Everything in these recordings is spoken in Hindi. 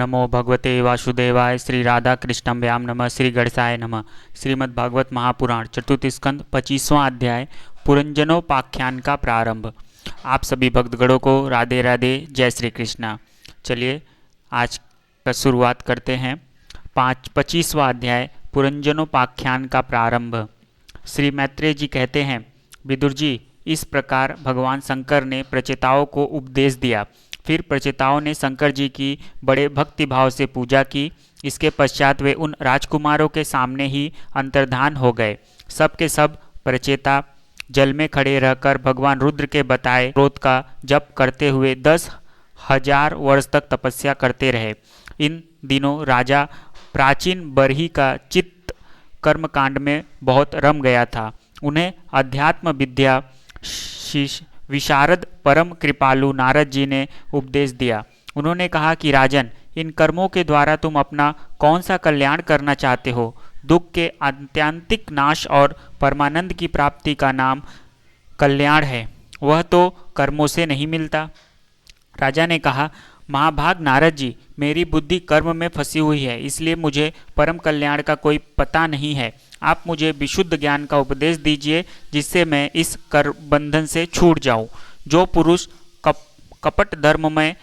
नमो भगवते वासुदेवाय। श्री राधा कृष्णम व्याम नमः। श्री गणेशाय नमः। श्रीमद् भागवत महापुराण चतुर्थ स्कंद 25वां अध्याय पुरंजनोपाख्यान का प्रारंभ। आप सभी भक्तगणों को राधे राधे, जय श्री कृष्णा। चलिए आज का शुरुआत करते हैं। 25वां अध्याय पुरंजनोपाख्यान का प्रारंभ। श्री मैत्रेय जी कहते हैं, विदुर जी, इस प्रकार भगवान शंकर ने प्रचेताओं को उपदेश दिया। फिर प्रचेताओं ने शंकर जी की बड़े भक्ति भाव से पूजा की। इसके पश्चात वे उन राजकुमारों के सामने ही अंतर्धान हो गए। सब के सब प्रचेता जल में खड़े रहकर भगवान रुद्र के बताए स्रोत का जप करते हुए 10,000 वर्ष तक तपस्या करते रहे। इन दिनों राजा प्राचीन बरही का चित्त कर्मकांड में बहुत रम गया था। उन्हें अध्यात्म विद्या विशारद परम कृपालु नारद जी ने उपदेश दिया। उन्होंने कहा कि राजन, इन कर्मों के द्वारा तुम अपना कौन सा कल्याण करना चाहते हो? दुख के आत्यंतिक नाश और परमानंद की प्राप्ति का नाम कल्याण है, वह तो कर्मों से नहीं मिलता। राजा ने कहा, महाभाग नारद जी, मेरी बुद्धि कर्म में फंसी हुई है, इसलिए मुझे परम कल्याण का कोई पता नहीं है। आप मुझे विशुद्ध ज्ञान का उपदेश दीजिए, जिससे मैं इस कर बंधन से छूट जाऊं। जो पुरुष कपट धर्म में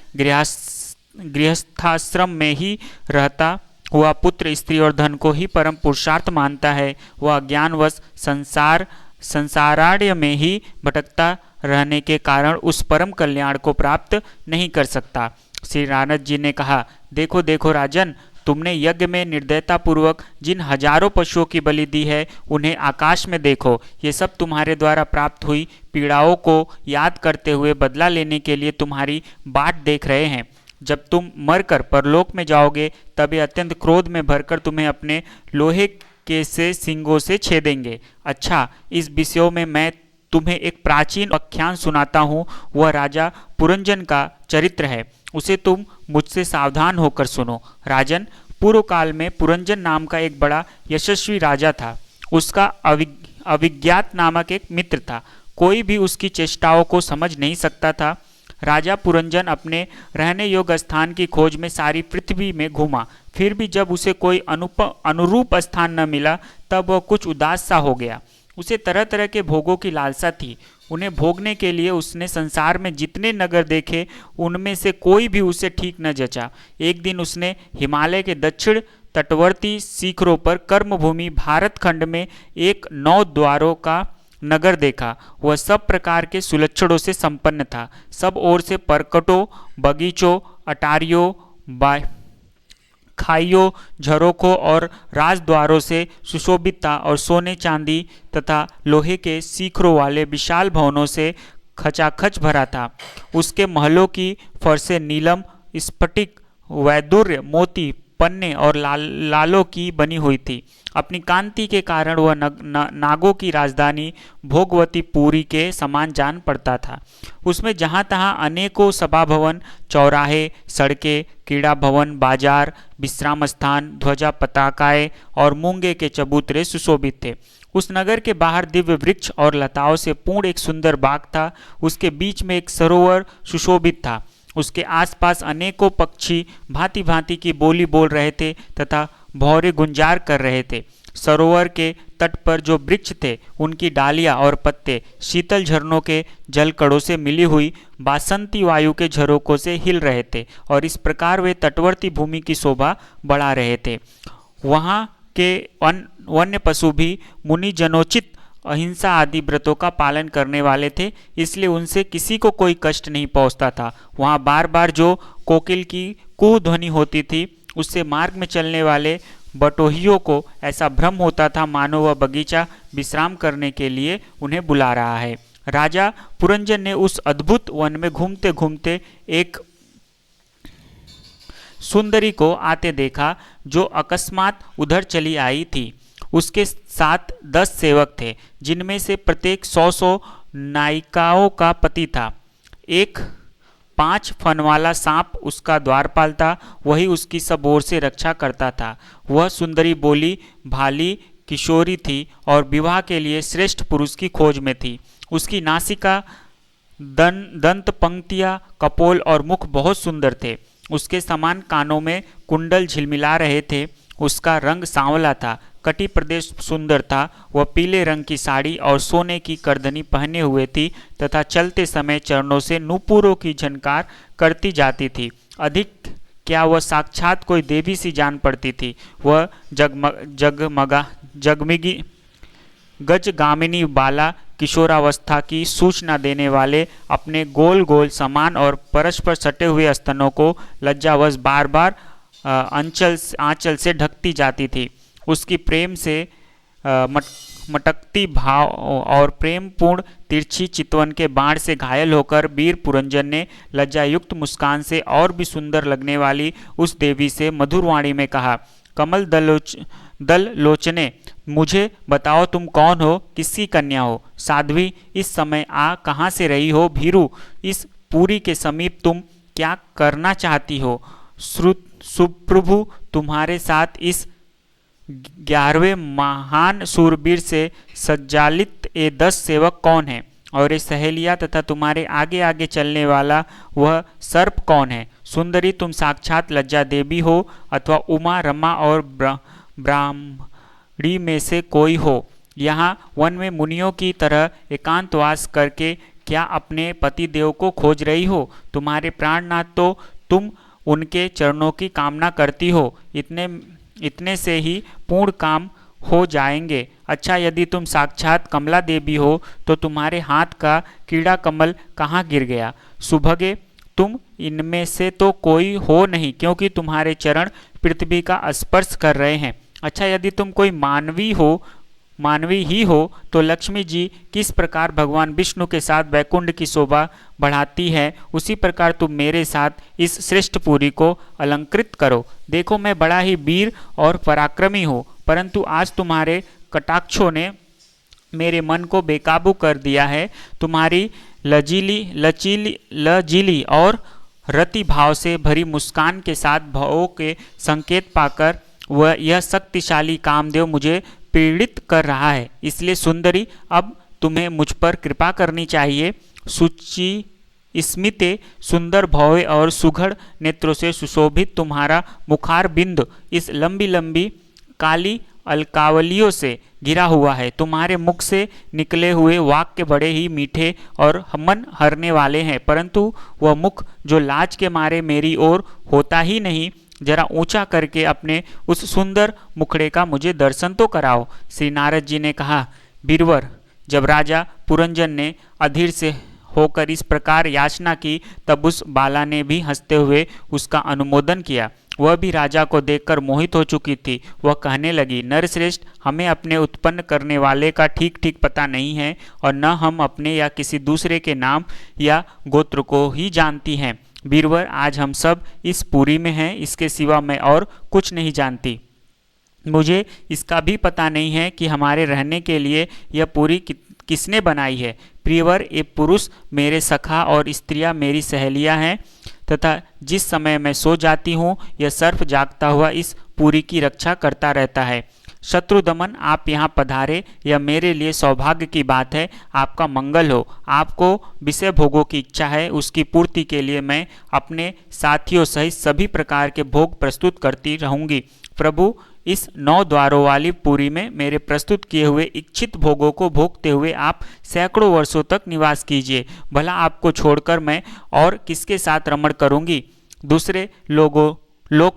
गृहस्थाश्रम में ही रहता हुआ पुत्र, स्त्री और धन को ही परम पुरुषार्थ मानता है, वह ज्ञानवश संसाराढ़ में ही भटकता रहने के कारण उस परम कल्याण को प्राप्त नहीं कर सकता। श्री नारद जी ने कहा, देखो देखो राजन, तुमने यज्ञ में निर्दयता पूर्वक जिन हजारों पशुओं की बलि दी है, उन्हें आकाश में देखो। ये सब तुम्हारे द्वारा प्राप्त हुई पीड़ाओं को याद करते हुए बदला लेने के लिए तुम्हारी बाट देख रहे हैं। जब तुम मरकर परलोक में जाओगे, तब ये अत्यंत क्रोध में भरकर तुम्हें अपने लोहे के से सिंगों से छेदेंगे। अच्छा, इस विषयों में मैं तुम्हें एक प्राचीन आख्यान सुनाता हूँ। वह राजा पुरंजन का चरित्र है, उसे तुम मुझसे सावधान होकर सुनो। राजन, पूर्व काल में पुरंजन नाम का एक बड़ा यशस्वी राजा था। उसका अविज्ञात नामक एक मित्र था। कोई भी उसकी चेष्टाओं को समझ नहीं सकता था। राजा पुरंजन अपने रहने योग्य स्थान की खोज में सारी पृथ्वी में घूमा, फिर भी जब उसे कोई अनुरूप स्थान न मिला, तब वह कुछ उदास सा हो गया। उसे तरह तरह के भोगों की लालसा थी। उन्हें भोगने के लिए उसने संसार में जितने नगर देखे, उनमें से कोई भी उसे ठीक न जचा। एक दिन उसने हिमालय के दक्षिण तटवर्ती शिखरों पर कर्मभूमि भारत खंड में एक 9 द्वारों का नगर देखा। वह सब प्रकार के सुलक्षणों से संपन्न था। सब ओर से परकटों, बगीचों, अटारियों, खाइयों, झरोखों और राजद्वारों से सुशोभित था और सोने चांदी तथा लोहे के शिखरों वाले विशाल भवनों से खचाखच भरा था। उसके महलों की फर्शें नीलम, स्फटिक, वैदुर्य, मोती, पन्ने और लालों की बनी हुई थी। अपनी कांति के कारण वह नागों की राजधानी भोगवती पुरी के समान जान पड़ता था। उसमें जहाँ तहाँ अनेकों सभा भवन, चौराहे, सड़कें, क्रीड़ा भवन, बाजार, विश्राम स्थान, ध्वजा पताकाएं और मूंगे के चबूतरे सुशोभित थे। उस नगर के बाहर दिव्य वृक्ष और लताओं से पूर्ण एक सुंदर बाग था। उसके बीच में एक सरोवर सुशोभित था। उसके आसपास अनेकों पक्षी भांति भांति की बोली बोल रहे थे तथा भौरे गुंजार कर रहे थे। सरोवर के तट पर जो वृक्ष थे, उनकी डालियां और पत्ते शीतल झरनों के जलकड़ों से मिली हुई बासंती वायु के झरोकों से हिल रहे थे और इस प्रकार वे तटवर्ती भूमि की शोभा बढ़ा रहे थे। वहाँ के वन्य पशु भी मुनि जनोचित अहिंसा आदि व्रतों का पालन करने वाले थे, इसलिए उनसे किसी को कोई कष्ट नहीं पहुंचता था। वहाँ बार बार जो कोकिल की कुह ध्वनि होती थी, उससे मार्ग में चलने वाले बटोहियों को ऐसा भ्रम होता था मानो वह बगीचा विश्राम करने के लिए उन्हें बुला रहा है। राजा पुरंजन ने उस अद्भुत वन में घूमते घूमते एक सुंदरी को आते देखा, जो अकस्मात उधर चली आई थी। उसके साथ 10 सेवक थे, जिनमें से प्रत्येक 100 नायिकाओं का पति था। एक 5 फन वाला सांप उसका द्वारपाल था, वही उसकी सब ओर से रक्षा करता था। वह सुंदरी बोली भाली किशोरी थी और विवाह के लिए श्रेष्ठ पुरुष की खोज में थी। उसकी नासिका, दंत पंक्तियाँ, कपोल और मुख बहुत सुंदर थे। उसके समान कानों में कुंडल झिलमिला रहे थे। उसका रंग सांवला था, कटी प्रदेश सुंदर था। वह पीले रंग की साड़ी और सोने की करधनी पहने हुए थी तथा चलते समय चरणों से नूपुरों की झनकार करती जाती थी। अधिक क्या, वह साक्षात कोई देवी सी जान पड़ती थी। वह जगमगी गजगामिनी बाला, किशोरावस्था की सूचना देने वाले अपने गोल गोल समान और परस्पर सटे हुए स्तनों को लज्जावश बार बार आंचल से ढकती जाती थी। उसकी प्रेम से मटकती भाव और प्रेमपूर्ण तिरछी चितवन के बाण से घायल होकर वीर पुरंजन ने लज्जायुक्त मुस्कान से और भी सुंदर लगने वाली उस देवी से मधुर वाणी में कहा, कमल दल लोचने, मुझे बताओ तुम कौन हो, किसकी कन्या हो? साध्वी, इस समय आ कहाँ से रही हो? भीरू, इस पुरी के समीप तुम क्या करना चाहती हो? सुप्रभु, तुम्हारे साथ इस 11वें महान सूरवीर से सज्जालित ये 10 सेवक कौन है? और ये सहेलियां तथा तुम्हारे आगे आगे चलने वाला वह सर्प कौन है? सुंदरी, तुम साक्षात लज्जा देवी हो अथवा उमा, रमा और ब्राह्मणी में से कोई हो? यहाँ वन में मुनियों की तरह एकांतवास करके क्या अपने पति देव को खोज रही हो? तुम्हारे प्राणनाथ तो तुम उनके चरणों की कामना करती हो। इतने से ही पूर्ण काम हो जाएंगे। अच्छा, यदि तुम साक्षात कमला देवी हो तो तुम्हारे हाथ का कीड़ा कमल कहाँ गिर गया? सुभगे, तुम इनमें से तो कोई हो नहीं, क्योंकि तुम्हारे चरण पृथ्वी का स्पर्श कर रहे हैं। अच्छा, यदि तुम कोई मानवी ही हो तो लक्ष्मी जी किस प्रकार भगवान विष्णु के साथ वैकुंठ की शोभा बढ़ाती है, उसी प्रकार तुम मेरे साथ इस श्रेष्ठ पुरी को अलंकृत करो। देखो, मैं बड़ा ही वीर और पराक्रमी हूँ, परंतु आज तुम्हारे कटाक्षों ने मेरे मन को बेकाबू कर दिया है। तुम्हारी लचीली और रति भाव से भरी मुस्कान के साथ भावों के संकेत पाकर वह यह शक्तिशाली कामदेव मुझे पीड़ित कर रहा है। इसलिए सुंदरी, अब तुम्हें मुझ पर कृपा करनी चाहिए। सुचि स्मिते, सुंदर भव्य और सुघड़ नेत्रों से सुशोभित तुम्हारा मुखार बिंद इस लंबी लंबी काली अलकावलियों से घिरा हुआ है। तुम्हारे मुख से निकले हुए वाक्य बड़े ही मीठे और मन हरने वाले हैं, परंतु वह मुख जो लाज के मारे मेरी ओर होता ही नहीं, जरा ऊंचा करके अपने उस सुंदर मुखड़े का मुझे दर्शन तो कराओ। श्री नारद जी ने कहा, बीरवर, जब राजा पुरंजन ने अधीर से होकर इस प्रकार याचना की, तब उस बाला ने भी हंसते हुए उसका अनुमोदन किया। वह भी राजा को देखकर मोहित हो चुकी थी। वह कहने लगी, नरश्रेष्ठ, हमें अपने उत्पन्न करने वाले का ठीक ठीक पता नहीं है और न हम अपने या किसी दूसरे के नाम या गोत्र को ही जानती हैं। बीरवर, आज हम सब इस पुरी में हैं, इसके सिवा मैं और कुछ नहीं जानती। मुझे इसका भी पता नहीं है कि हमारे रहने के लिए यह पुरी किसने बनाई है। प्रियवर, ये पुरुष मेरे सखा और स्त्रियां मेरी सहेलियां हैं तथा जिस समय मैं सो जाती हूँ यह सर्प जागता हुआ इस पुरी की रक्षा करता रहता है। शत्रुदमन, आप यहाँ पधारे, यह मेरे लिए सौभाग्य की बात है। आपका मंगल हो। आपको विषय भोगों की इच्छा है, उसकी पूर्ति के लिए मैं अपने साथियों सहित सभी प्रकार के भोग प्रस्तुत करती रहूँगी। प्रभु, इस 9 द्वारों वाली पुरी में मेरे प्रस्तुत किए हुए इच्छित भोगों को भोगते हुए आप सैकड़ों वर्षों तक निवास कीजिए। भला आपको छोड़कर मैं और किसके साथ रमण करूँगी? दूसरे लोग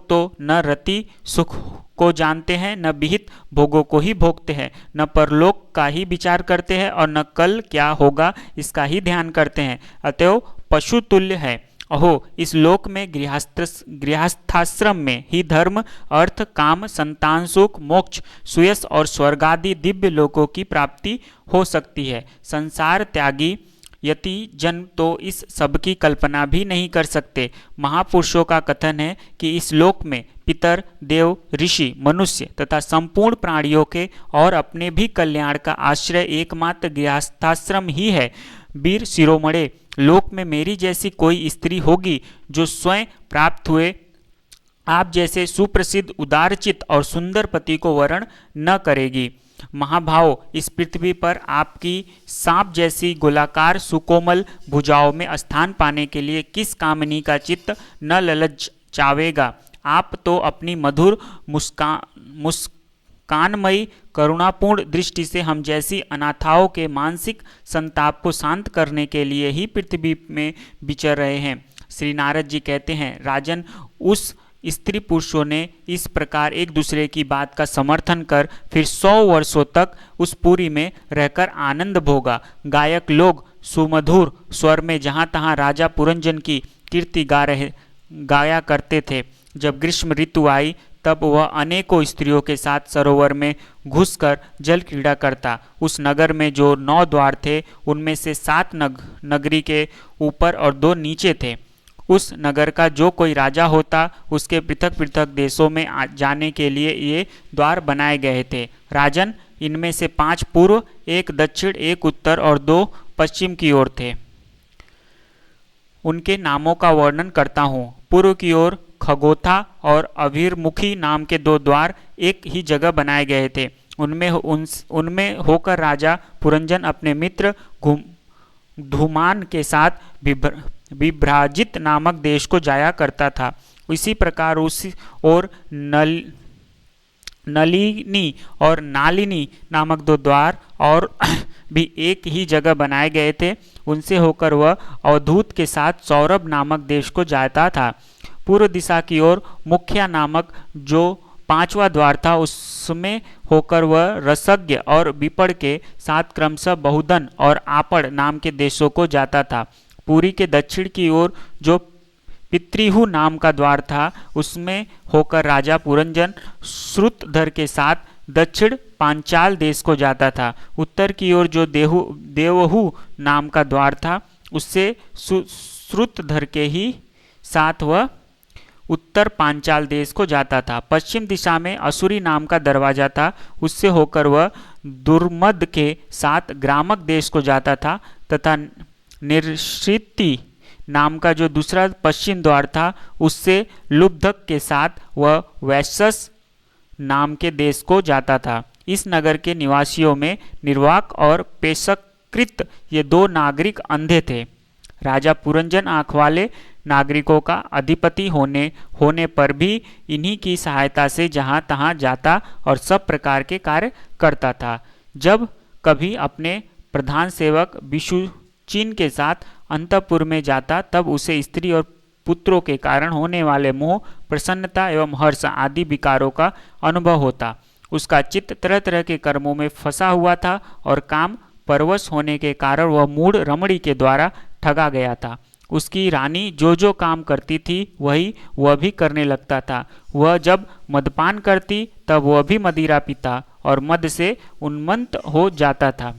तो न रति सुख को जानते हैं, न विहित भोगों को ही भोगते हैं, न परलोक का ही विचार करते हैं और न कल क्या होगा इसका ही ध्यान करते हैं। अतएव पशु तुल्य है। अहो, इस लोक में गृहस्थाश्रम में ही धर्म, अर्थ, काम, संतान सुख, मोक्ष, सुयश और स्वर्गादि दिव्य लोकों की प्राप्ति हो सकती है। संसार त्यागी यति जन तो इस सब की कल्पना भी नहीं कर सकते। महापुरुषों का कथन है कि इस लोक में पितर, देव, ऋषि, मनुष्य तथा संपूर्ण प्राणियों के और अपने भी कल्याण का आश्रय एकमात्र गृहस्थाश्रम ही है। वीर शिरोमणे, लोक में मेरी जैसी कोई स्त्री होगी जो स्वयं प्राप्त हुए आप जैसे सुप्रसिद्ध, उदारचित और सुंदर पति को वरण न करेगी। महाभाव, इस पृथ्वी पर आपकी सांप जैसी गोलाकार सुकोमल भुजाओं में स्थान पाने के लिए किस कामिनी का चित्त न ललचावेगा। आप तो अपनी मधुर मुस्कानमयी करुणापूर्ण दृष्टि से हम जैसी अनाथाओं के मानसिक संताप को शांत करने के लिए ही पृथ्वी में विचर रहे हैं। श्री नारद जी कहते हैं, राजन, उस स्त्री पुरुषों ने इस प्रकार एक दूसरे की बात का समर्थन कर फिर 100 वर्षों तक उस पुरी में रहकर आनंद भोगा। गायक लोग सुमधुर स्वर में जहाँ तहाँ राजा पुरंजन की कीर्ति गाया करते थे। जब ग्रीष्म ऋतु आई तब वह अनेकों स्त्रियों के साथ सरोवर में घुसकर जल क्रीड़ा करता। उस नगर में जो 9 द्वार थे उनमें से 7 नगरी के ऊपर और 2 नीचे थे। उस नगर का जो कोई राजा होता उसके पृथक पृथक देशों में जाने के लिए ये द्वार बनाए गए थे। राजन, इनमें से 5 पूर्व, 1 दक्षिण, 1 उत्तर और 2 पश्चिम की ओर थे। उनके नामों का वर्णन करता हूँ। पूर्व की ओर खगोथा और अभिर्मुखी नाम के 2 द्वार एक ही जगह बनाए गए थे। उनमें होकर राजा पुरंजन अपने मित्र धूमान के साथ विभ्राजित नामक देश को जाया करता था। इसी प्रकार उसी और नलिनी और नालिनी नामक 2 द्वार और भी एक ही जगह बनाए गए थे। उनसे होकर वह अवधूत के साथ सौरभ नामक देश को जाता था। पूर्व दिशा की ओर मुखिया नामक जो 5वां द्वार था, उसमें होकर वह रसज्ञ और विपड़ के साथ क्रमशः बहुदन और आपड़ नाम के देशों को जाता था। पुरी के दक्षिण की ओर जो पितृहु नाम का द्वार था, उसमें होकर राजा पुरंजन श्रुतधर के साथ दक्षिण पांचाल देश को जाता था। उत्तर की ओर जो देवहु नाम का द्वार था, उससे श्रुतधर के ही साथ वह उत्तर पांचाल देश को जाता था। पश्चिम दिशा में असुरी नाम का दरवाजा था, उससे होकर वह दुर्मद के साथ ग्रामक देश को जाता था तथा निर्षिति नाम का जो दूसरा पश्चिम द्वार था, उससे लुब्धक के साथ वह वैश्यस नाम के देश को जाता था। इस नगर के निवासियों में निर्वाक और पेशकृत ये 2 नागरिक अंधे थे। राजा पुरंजन आँख वाले नागरिकों का अधिपति होने पर भी इन्हीं की सहायता से जहाँ तहाँ जाता और सब प्रकार के कार्य करता था। जब कभी अपने प्रधान सेवक विशुचिन के साथ अंतःपुर में जाता, तब उसे स्त्री और पुत्रों के कारण होने वाले मोह, प्रसन्नता एवं हर्ष आदि विकारों का अनुभव होता। उसका चित्त तरह तरह के कर्मों में फंसा हुआ था और काम परवश होने के कारण वह मूढ़ रमणी के द्वारा ठगा गया था। उसकी रानी जो जो काम करती थी वही वह भी करने लगता था। वह जब मदपान करती तब वह भी मदिरा पीता और मद से उन्मत्त हो जाता था।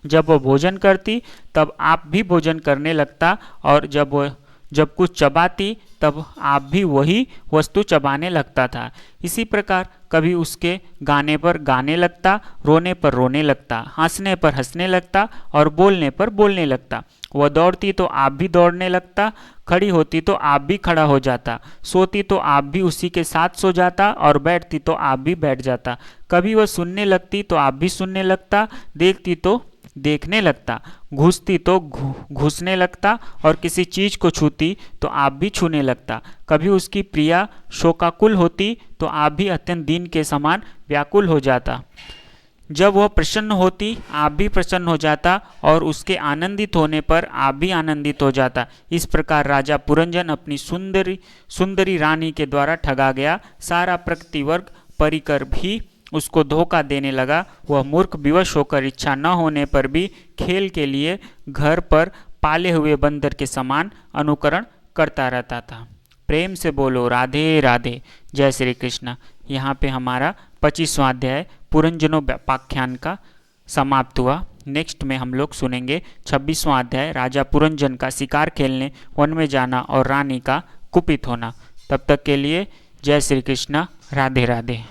जब वह भोजन करती तब आप भी भोजन करने लगता और जब कुछ चबाती तब आप भी वही वस्तु चबाने लगता था। इसी प्रकार कभी उसके गाने पर गाने लगता, रोने पर रोने लगता, हंसने पर हंसने लगता और बोलने पर बोलने लगता। वह दौड़ती तो आप भी दौड़ने लगता, खड़ी होती तो आप भी खड़ा हो जाता, सोती तो आप भी उसी के साथ सो जाता और बैठती तो आप भी बैठ जाता। कभी वह सुनने लगती तो आप भी सुनने लगता, देखती तो देखने लगता, घुसती तो घुसने लगता और किसी चीज को छूती तो आप भी छूने लगता। कभी उसकी प्रिया शोकाकुल होती तो आप भी अत्यंत दीन के समान व्याकुल हो जाता। जब वह प्रसन्न होती आप भी प्रसन्न हो जाता और उसके आनंदित होने पर आप भी आनंदित हो जाता। इस प्रकार राजा पुरंजन अपनी सुंदरी रानी के द्वारा ठगा गया। सारा प्रकृति वर्ग परिकर भी उसको धोखा देने लगा। वह मूर्ख विवश होकर इच्छा न होने पर भी खेल के लिए घर पर पाले हुए बंदर के समान अनुकरण करता रहता था। प्रेम से बोलो राधे राधे। जय श्री कृष्ण। यहाँ पे हमारा 25वां अध्याय पुरंजनोपाख्यान का समाप्त हुआ। नेक्स्ट में हम लोग सुनेंगे 26वां अध्याय राजा पुरंजन का शिकार खेलने वन में जाना और रानी का कुपित होना। तब तक के लिए जय श्री कृष्ण, राधे राधे।